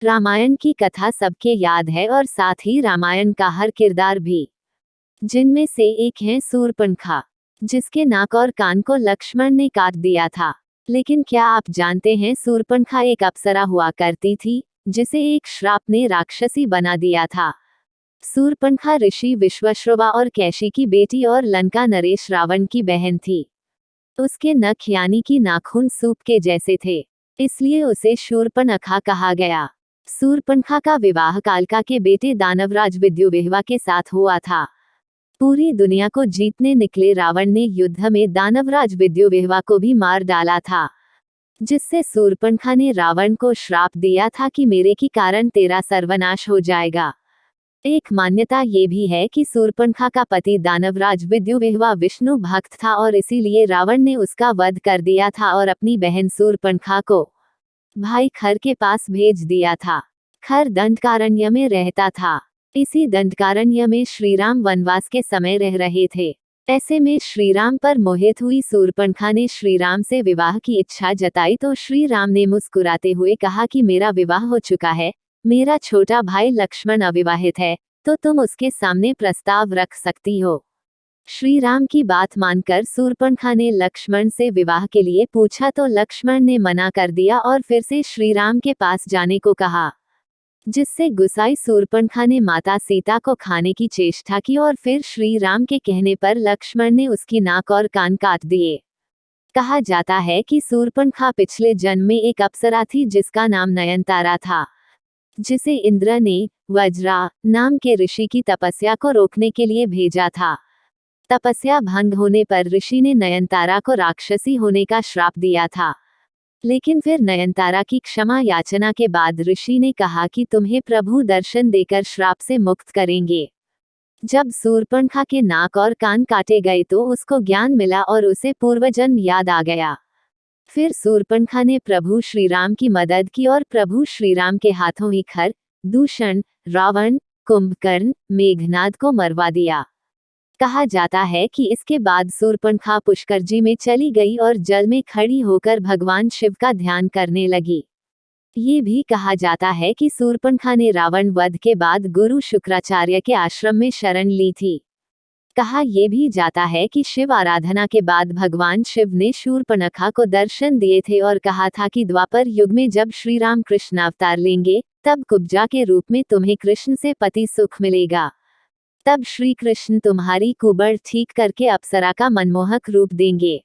रामायण की कथा सबके याद है और साथ ही रामायण का हर किरदार भी, जिनमें से एक है शूर्पणखा, जिसके नाक और कान को लक्ष्मण ने काट दिया था। लेकिन क्या आप जानते हैं शूर्पणखा एक अप्सरा हुआ करती थी, जिसे एक श्राप ने राक्षसी बना दिया था। शूर्पणखा ऋषि विश्वश्रवा और कैशी की बेटी और लंका नरेश रावण की बहन थी। उसके नख यानी कि नाखून सूप के जैसे थे, इसलिए उसे शूर्पणखा कहा गया। शूर्पणखा का विवाह कालका के बेटे दानवराज विद्युविह्वा के साथ हुआ था। पूरी दुनिया को जीतने निकले रावण ने युद्ध में दानवराज विद्युविह्वा को भी मार डाला था, जिससे शूर्पणखा ने रावण को श्राप दिया था कि मेरे के कारण तेरा सर्वनाश हो जाएगा। एक मान्यता ये भी है कि शूर्पणखा का पति दानवराज विद्युविह्वा विष्णु भक्त था और इसीलिए रावण ने उसका वध कर दिया था और अपनी बहन शूर्पणखा को भाई खर के पास भेज दिया था। खर दंडकारण्य में रहता था। इसी दंडकारण्य में श्रीराम वनवास के समय रह रहे थे। ऐसे में श्रीराम पर मोहित हुई शूर्पणखा ने श्रीराम से विवाह की इच्छा जताई तो श्रीराम ने मुस्कुराते हुए कहा कि मेरा विवाह हो चुका है, मेरा छोटा भाई लक्ष्मण अविवाहित है, तो तुम उसके सामने प्रस्ताव रख सकती हो। श्रीराम की बात मानकर शूर्पणखा ने लक्ष्मण से विवाह के लिए पूछा तो लक्ष्मण ने मना कर दिया और फिर से श्रीराम के पास जाने को कहा, जिससे गुस्साई शूर्पणखा ने माता सीता को खाने की चेष्टा की और फिर श्रीराम के कहने पर लक्ष्मण ने उसकी नाक और कान काट दिए। कहा जाता है कि शूर्पणखा पिछले जन्म में एक अप्सरा थी जिसका नाम नयनतारा था, जिसे इंद्र ने वज्रा नाम के ऋषि की तपस्या को रोकने के लिए भेजा था। तपस्या भंग होने पर ऋषि ने नयनतारा को राक्षसी होने का श्राप दिया था। लेकिन फिर नयनतारा की क्षमा याचना के बाद ऋषि ने कहा कि तुम्हें प्रभु दर्शन देकर श्राप से मुक्त करेंगे। जब शूर्पणखा के नाक और कान काटे गए तो उसको ज्ञान मिला और उसे पूर्वजन्म याद आ गया। फिर शूर्पणखा ने प्रभु श्रीराम की मदद की और प्रभु श्रीराम के हाथों ही खर, दूषण, रावण, कुंभकर्ण, मेघनाद को मरवा दिया। कहा जाता है कि इसके बाद शूर्पणखा पुष्कर जी में चली गई और जल में खड़ी होकर भगवान शिव का ध्यान करने लगी। ये भी कहा जाता है कि शूर्पणखा ने रावण वध के बाद गुरु शुक्राचार्य के आश्रम में शरण ली थी। कहा यह भी जाता है कि शिव आराधना के बाद भगवान शिव ने शूर्पणखा को दर्शन दिए थे और कहा था कि द्वापर युग में जब श्री राम कृष्ण अवतार लेंगे तब कुब्जा के रूप में तुम्हें कृष्ण से पति सुख मिलेगा। तब श्री कृष्ण तुम्हारी कुबड़ ठीक करके अप्सरा का मनमोहक रूप देंगे।